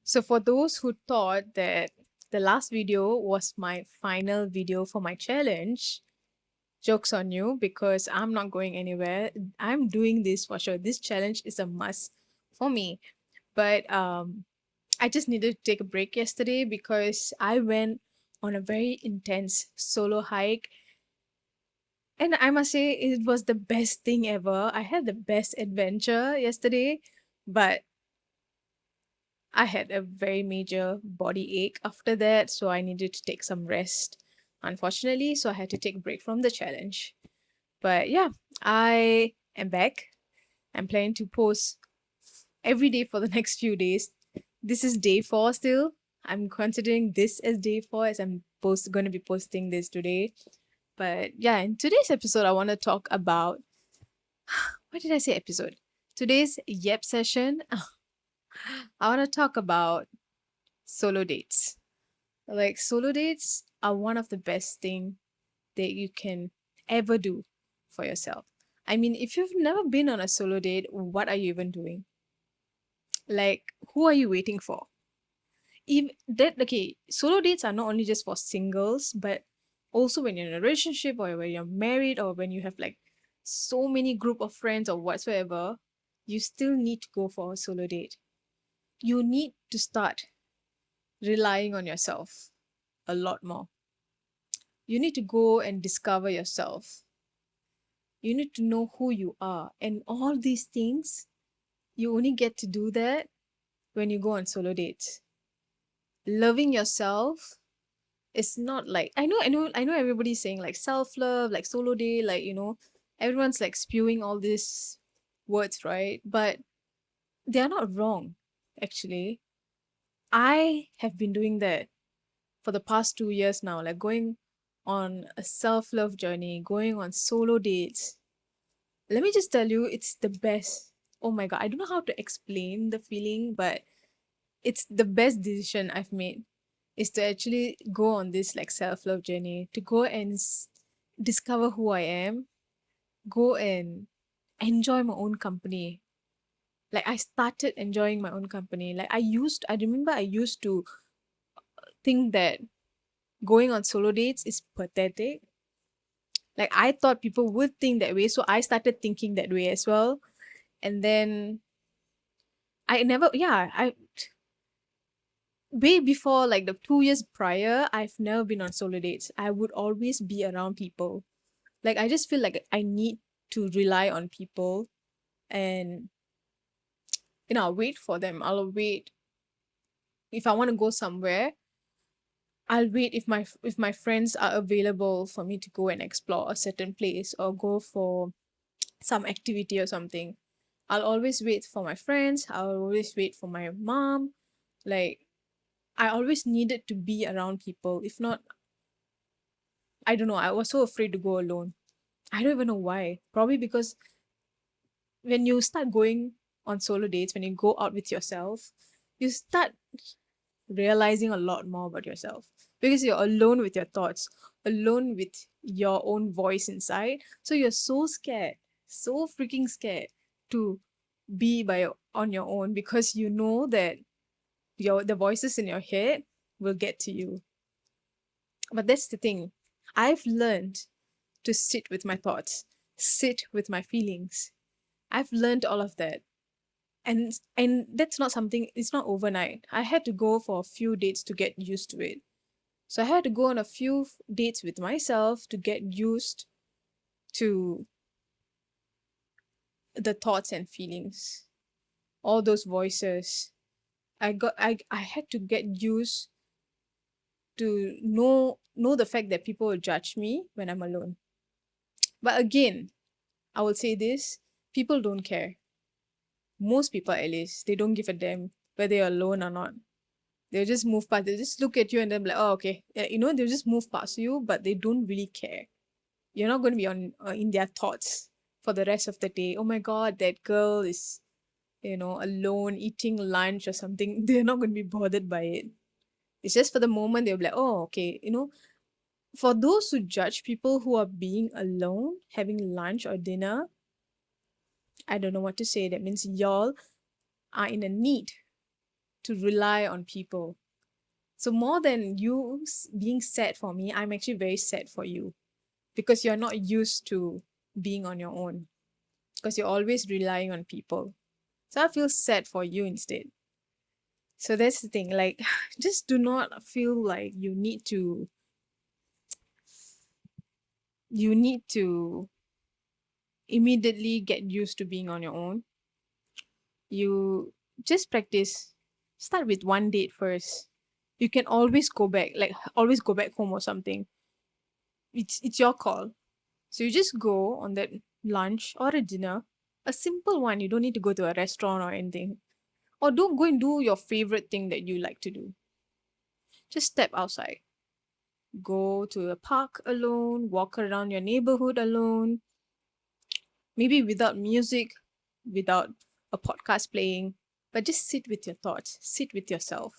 So, for those who thought that the last video was my final video for my challenge, joke's on you because I'm not going anywhere. I'm doing this for sure. This challenge is a must for me. But I just needed to take a break yesterday because I went on a very intense solo hike. And I must say, it was the best thing ever. I had the best adventure yesterday, but I had a very major body ache after that, so I needed to take some rest, unfortunately. So I had to take a break from the challenge. But yeah, I am back. I'm planning to post every day for the next few days. This is day four still. I'm considering this as day four as I'm going to be posting this today. But yeah, in today's episode, I want to talk about what did I say episode? Today's Yep session. I want to talk about solo dates. Like solo dates are one of the best thing that you can ever do for yourself. I mean, if you've never been on a solo date, what are you even doing? Like, who are you waiting for? Even that okay, solo dates are not only just for singles, but also when you're in a relationship or when you're married or when you have like so many group of friends or whatsoever, you still need to go for a solo date. You need to start relying on yourself a lot more. You need to go and discover yourself. You need to know who you are. And all these things, you only get to do that when you go on solo dates. Loving yourself is not like I know everybody's saying like self-love, like solo date, like everyone's like spewing all these words, right? But they are not wrong, actually. I have been doing that for the past 2 years now, like going on a self-love journey, going on solo dates. Let me just tell you, it's the best. Oh my God, I don't know how to explain the feeling, but it's the best decision I've made is to actually go on this like self-love journey, to go and discover who I am, go and enjoy my own company. Like I started enjoying my own company. Like I remember I used to think that going on solo dates is pathetic. Like I thought people would think that way, so I started thinking that way as well. And then I never, yeah, I way before like the 2 years prior, I've never been on solo dates. I would always be around people. Like I just feel like I need to rely on people, and I'll wait for them. I'll wait if I want to go somewhere. I'll wait if my friends are available for me to go and explore a certain place or go for some activity or something. I'll always wait for my friends. I'll always wait for my mom. Like I always needed to be around people. If not, I don't know. I was so afraid to go alone. I don't even know why. Probably because when you start going on solo dates, when you go out with yourself, you start realizing a lot more about yourself because you're alone with your thoughts, alone with your own voice inside. So you're so scared, so freaking scared to be on your own because you know that the voices in your head will get to you. But that's the thing. I've learned to sit with my thoughts, sit with my feelings. I've learned all of that. And that's not something, it's not overnight. I had to go for a few dates to get used to it. So I had to go on a few dates with myself to get used to the thoughts and feelings, all those voices. I had to get used to know the fact that people will judge me when I'm alone. But again, I will say this, people don't care. Most people, at least, they don't give a damn whether you're alone or not. They'll just move past. They'll just look at you and then be like, oh, okay. Yeah, they'll just move past you, but they don't really care. You're not going to be on in their thoughts for the rest of the day. Oh my God, that girl is, alone eating lunch or something. They're not going to be bothered by it. It's just for the moment they'll be like, oh, okay. For those who judge people who are being alone, having lunch or dinner, I don't know what to say. That means y'all are in a need to rely on people. So more than you being sad for me, I'm actually very sad for you because you're not used to being on your own because you're always relying on people. So I feel sad for you instead. So that's the thing. Like, just do not feel like you need to immediately get used to being on your own. You just practice. Start with one date first. You can always go back, like always go back home or something. It's your call. So you just go on that lunch or a dinner, a simple one. You don't need to go to a restaurant or anything. Or don't go and do your favorite thing that you like to do. Just step outside. Go to a park alone, walk around your neighborhood alone, maybe without music, without a podcast playing, but just sit with your thoughts, sit with yourself.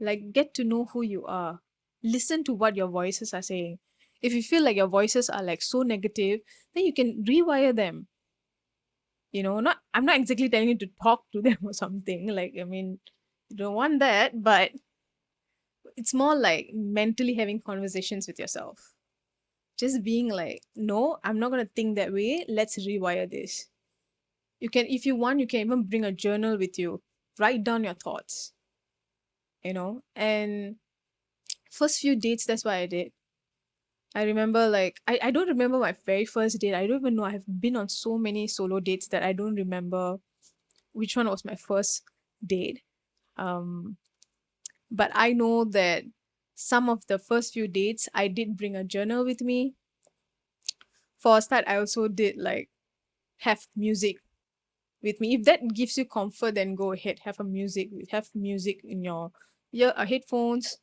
Like, get to know who you are. Listen to what your voices are saying. If you feel like your voices are like so negative, then you can rewire them. Not I'm not exactly telling you to talk to them or something. Like, I mean, you don't want that, but it's more like mentally having conversations with yourself. Just being like, no, I'm not gonna think that way. Let's rewire this. If you want, you can even bring a journal with you. Write down your thoughts, and first few dates, that's what I did. I remember, like, I don't remember my very first date. I don't even know. I've been on so many solo dates that I don't remember which one was my first date. Um, but I know that some of the first few dates, I did bring a journal with me. For a start, I also did like have music with me. If that gives you comfort, then go ahead. Have music in your headphones,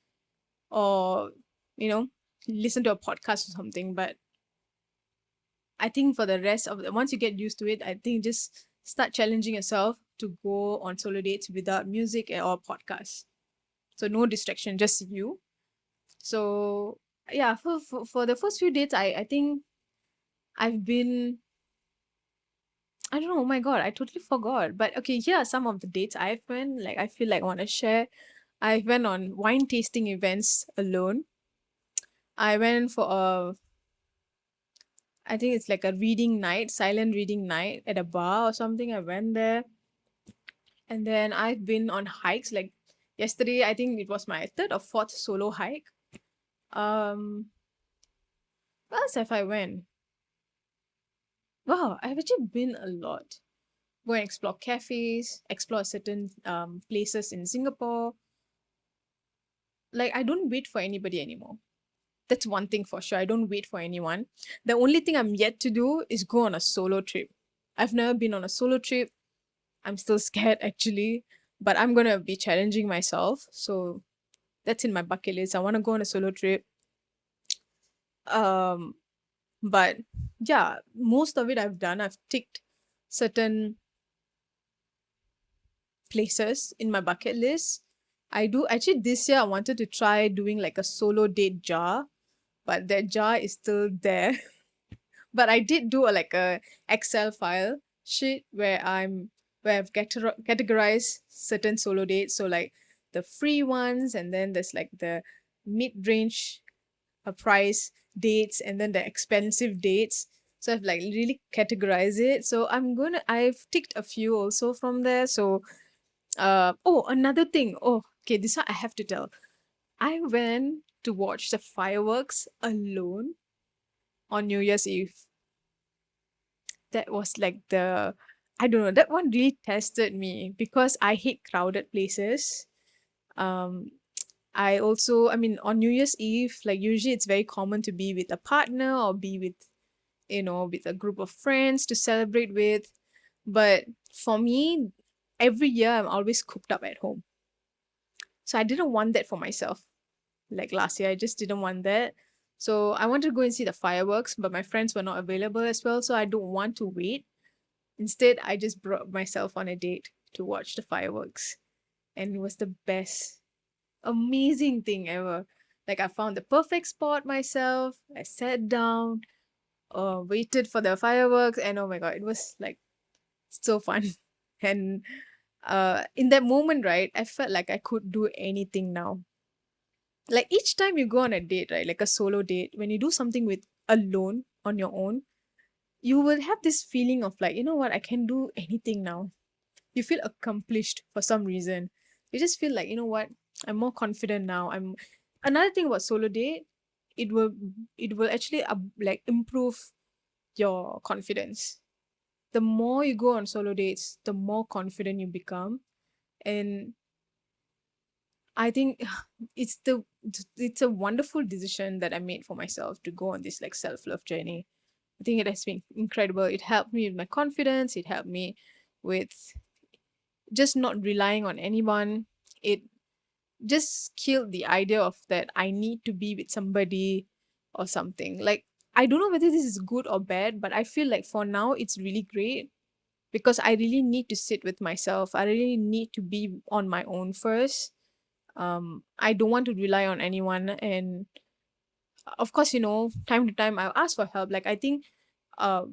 or you know, listen to a podcast or something. But I think for the rest of once you get used to it, I think just start challenging yourself to go on solo dates without music or podcasts. So no distraction, just you. So yeah, for the first few dates, I think I've been, I don't know. Oh my god, I totally forgot. But okay, here are some of the dates I've went. Like, I feel like I want to share. I went on wine tasting events alone. I went for I think it's like a reading night, silent reading night at a bar or something. I went there, and then I've been on hikes. Like yesterday, I think it was my third or fourth solo hike. Um, where else have I went? Wow, I've actually been a lot. Go and explore cafes, explore certain places in Singapore. Like, I don't wait for anybody anymore. That's one thing for sure. I don't wait for anyone. The only thing I'm yet to do is go on a solo trip. I've never been on a solo trip. I'm still scared actually, but I'm gonna be challenging myself. So that's in my bucket list. I want to go on a solo trip. Um, but yeah, most of it I've done. I've ticked certain places in my bucket list. I do actually this year I wanted to try doing like a solo date jar, but that jar is still there. But I did do like a Excel file sheet where I've categorized certain solo dates. So like the free ones, and then there's like the mid-range price dates, and then the expensive dates. So I've like really categorized it. So I've ticked a few also from there. So oh, another thing. Oh, okay, this one I have to tell. I went to watch the fireworks alone on New Year's Eve. That was like I don't know, that one really tested me because I hate crowded places. Um I mean, on New Year's Eve, like usually it's very common to be with a partner or be with, with a group of friends to celebrate with. But for me, every year I'm always cooped up at home. So I didn't want that for myself. Like last year, I just didn't want that. So I wanted to go and see the fireworks, but my friends were not available as well. So I don't want to wait. Instead, I just brought myself on a date to watch the fireworks. And it was the best, amazing thing ever. Like, I found the perfect spot myself. I sat down, waited for the fireworks, and oh my god, it was like so fun. And In that moment, right, I felt like I could do anything now. Like each time you go on a date, right, like a solo date, when you do something with alone on your own, you will have this feeling of like, you know what, I can do anything now. You feel accomplished for some reason. You just feel like, you know what, I'm more confident now. I'm Another thing about solo date, it will actually like improve your confidence. The more you go on solo dates, the more confident you become. And I think it's a wonderful decision that I made for myself to go on this like self-love journey. I think it has been incredible. It helped me with my confidence. It helped me with just not relying on anyone. It just killed the idea of that I need to be with somebody or something. Like I don't know whether this is good or bad, but I feel like for now it's really great because I really need to sit with myself. I really need to be on my own first. I don't want to rely on anyone, and of course, time to time I'll ask for help. Like I think uh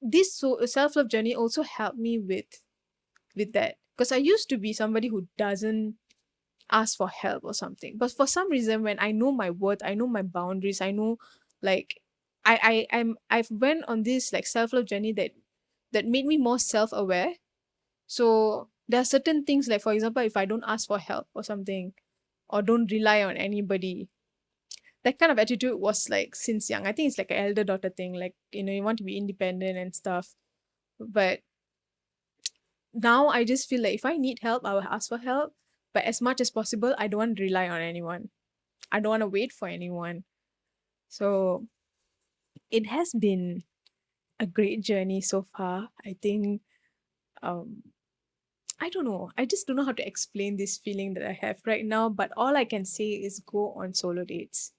this self-love journey also helped me with that, because I used to be somebody who doesn't ask for help or something. But for some reason, when I know my worth, I know my boundaries, I know, like, I've went on this like self-love journey that made me more self-aware. So there are certain things, like for example, if I don't ask for help or something, or don't rely on anybody, that kind of attitude was like since young. I think it's like an elder daughter thing, like, you want to be independent and stuff. But now I just feel like if I need help, I will ask for help. But as much as possible, I don't want to rely on anyone. I don't want to wait for anyone. So it has been a great journey so far. I think, um I don't know. I just don't know how to explain this feeling that I have right now, but all I can say is go on solo dates.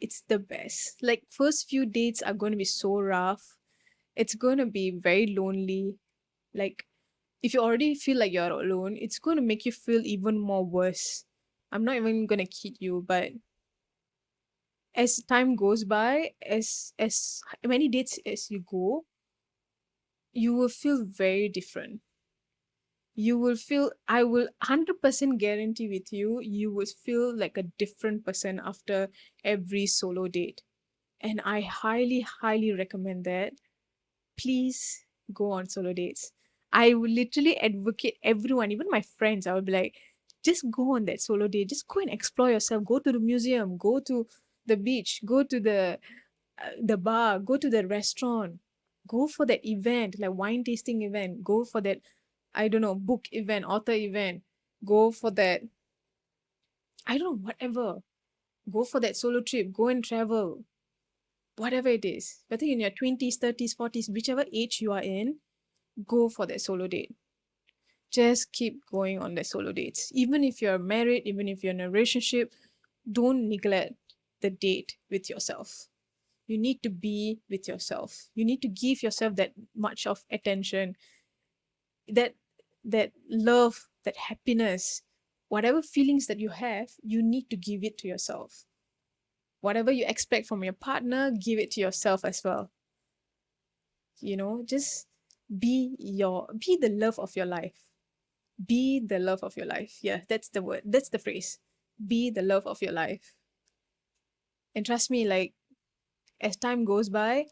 It's the best. Like first few dates are going to be so rough. It's going to be very lonely. Like if you already feel like you're alone, it's going to make you feel even more worse. I'm not even going to kid you, but as time goes by, as many dates as you go, you will feel very different. You will feel, I will 100% guarantee with you, you will feel like a different person after every solo date. And I highly, highly recommend that. Please go on solo dates. I will literally advocate everyone, even my friends. I would be like, just go on that solo date. Just go and explore yourself. Go to the museum. Go to the beach. Go to the bar. Go to the restaurant. Go for that event, like wine tasting event. Go for that, I don't know, book event, author event. Go for that, I don't know, whatever. Go for that solo trip. Go and travel. Whatever it is. Whether in your 20s, 30s, 40s, whichever age you are in, go for that solo date. Just keep going on the solo dates. Even if you're married, even if you're in a relationship, don't neglect the date with yourself. You need to be with yourself. You need to give yourself that much of attention, that love, that happiness, whatever feelings that you have, you need to give it to yourself. Whatever you expect from your partner, give it to yourself as well. Just be the love of your life. Be the love of your life. Yeah, that's the word. That's the phrase. Be the love of your life. And trust me, like as time goes by,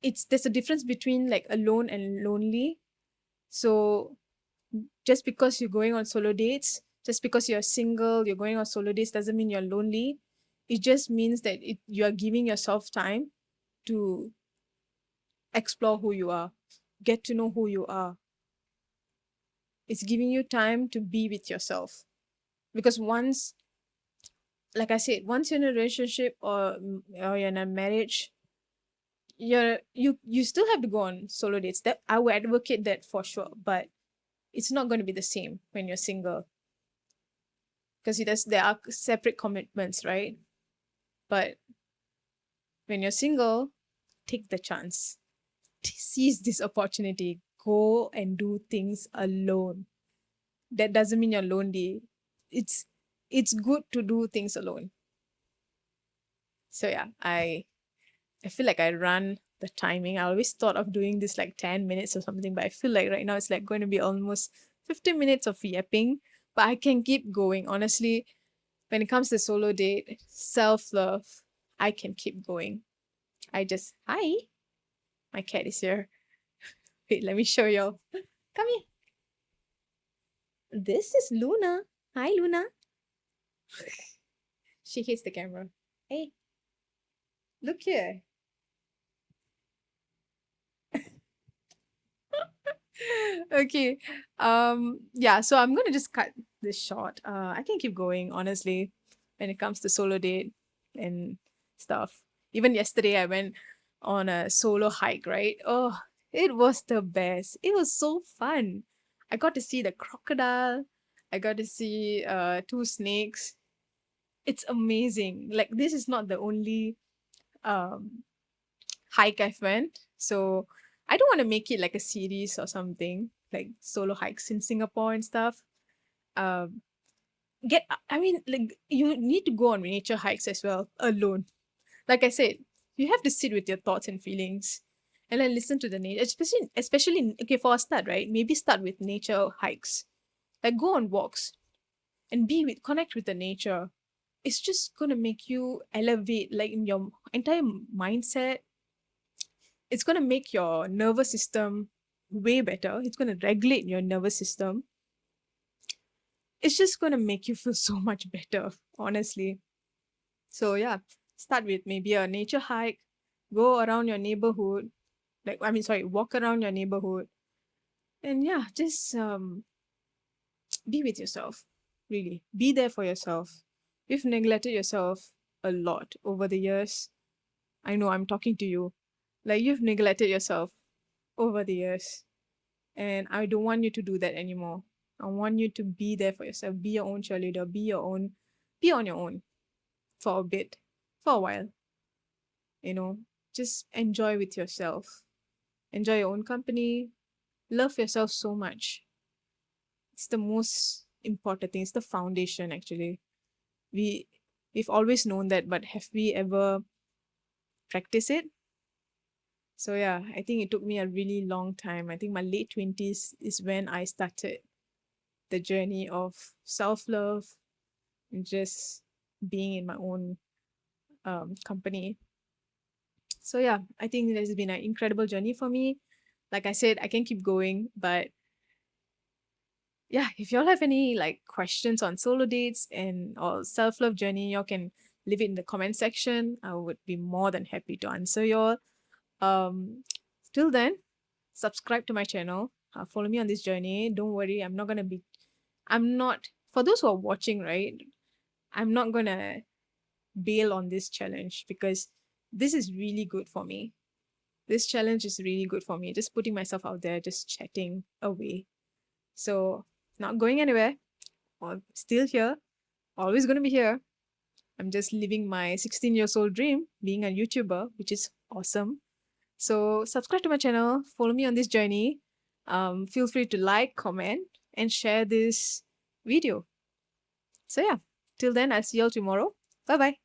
there's a difference between like alone and lonely. So just because you're going on solo dates, just because you're single, you're going on solo dates doesn't mean you're lonely. It just means that you are giving yourself time to explore who you are, get to know who you are. It's giving you time to be with yourself. Because once, like I said, once you're in a relationship or you're in a marriage, you still have to go on solo dates. That I would advocate that for sure, but it's not going to be the same when you're single, because there are separate commitments, right? But when you're single, take the chance, seize this opportunity, go and do things alone. That doesn't mean you're lonely. It's good to do things alone. So yeah, I feel like I run the timing. I always thought of doing this like 10 minutes or something, but I feel like right now it's like going to be almost 15 minutes of yapping. But I can keep going. Honestly, when it comes to solo date, self love, I can keep going. Hi, my cat is here. Wait, let me show y'all. Come here. This is Luna. Hi, Luna. She hates the camera. Hey, look here. Okay. Yeah, so I'm gonna just cut this short. I can keep going, honestly, when it comes to solo date and stuff. Even yesterday I went on a solo hike, right? Oh, it was the best. It was so fun. I got to see the crocodile. I got to see two snakes. It's amazing. Like, this is not the only um hike I've went. So I don't want to make it like a series or something, like solo hikes in Singapore and stuff. Um, I mean, like, you need to go on nature hikes as well alone. Like I said, you have to sit with your thoughts and feelings, and then listen to the nature. Especially okay, for a start, right? Maybe start with nature hikes. Like, go on walks and connect with the nature. It's just gonna make you elevate, like, in your entire mindset. It's going to make your nervous system way better. It's going to regulate your nervous system. It's just going to make you feel so much better, honestly. So, yeah, start with maybe a nature hike, go around your neighborhood, walk around your neighborhood. And yeah, just be with yourself, really. Be there for yourself. You've neglected yourself a lot over the years. I know I'm talking to you. Like, you've neglected yourself over the years. And I don't want you to do that anymore. I want you to be there for yourself. Be your own cheerleader. Be on your own for a bit, for a while. You know, just enjoy with yourself. Enjoy your own company. Love yourself so much. It's the most important thing. It's the foundation, actually. We we've always known that, but have we ever practiced it? So yeah, I think it took me a really long time. I think my late 20s is when I started the journey of self-love and just being in my own company. So yeah, I think it has been an incredible journey for me. Like I said, I can keep going, but yeah, if y'all have any like questions on solo dates and or self-love journey, y'all can leave it in the comment section. I would be more than happy to answer y'all. Um, Till then, subscribe to my channel. Follow me on this journey. Don't worry, I'm not, for those who are watching, right? I'm not gonna bail on this challenge because this is really good for me. This challenge is really good for me. Just putting myself out there, just chatting away. So, not going anywhere. Or still here. Always gonna be here. I'm just living my 16 years old dream, being a YouTuber, which is awesome. So, subscribe to my channel. Follow me on this journey. Feel free to like, comment, and share this video. So, yeah, till then, I'll see y'all tomorrow. Bye bye.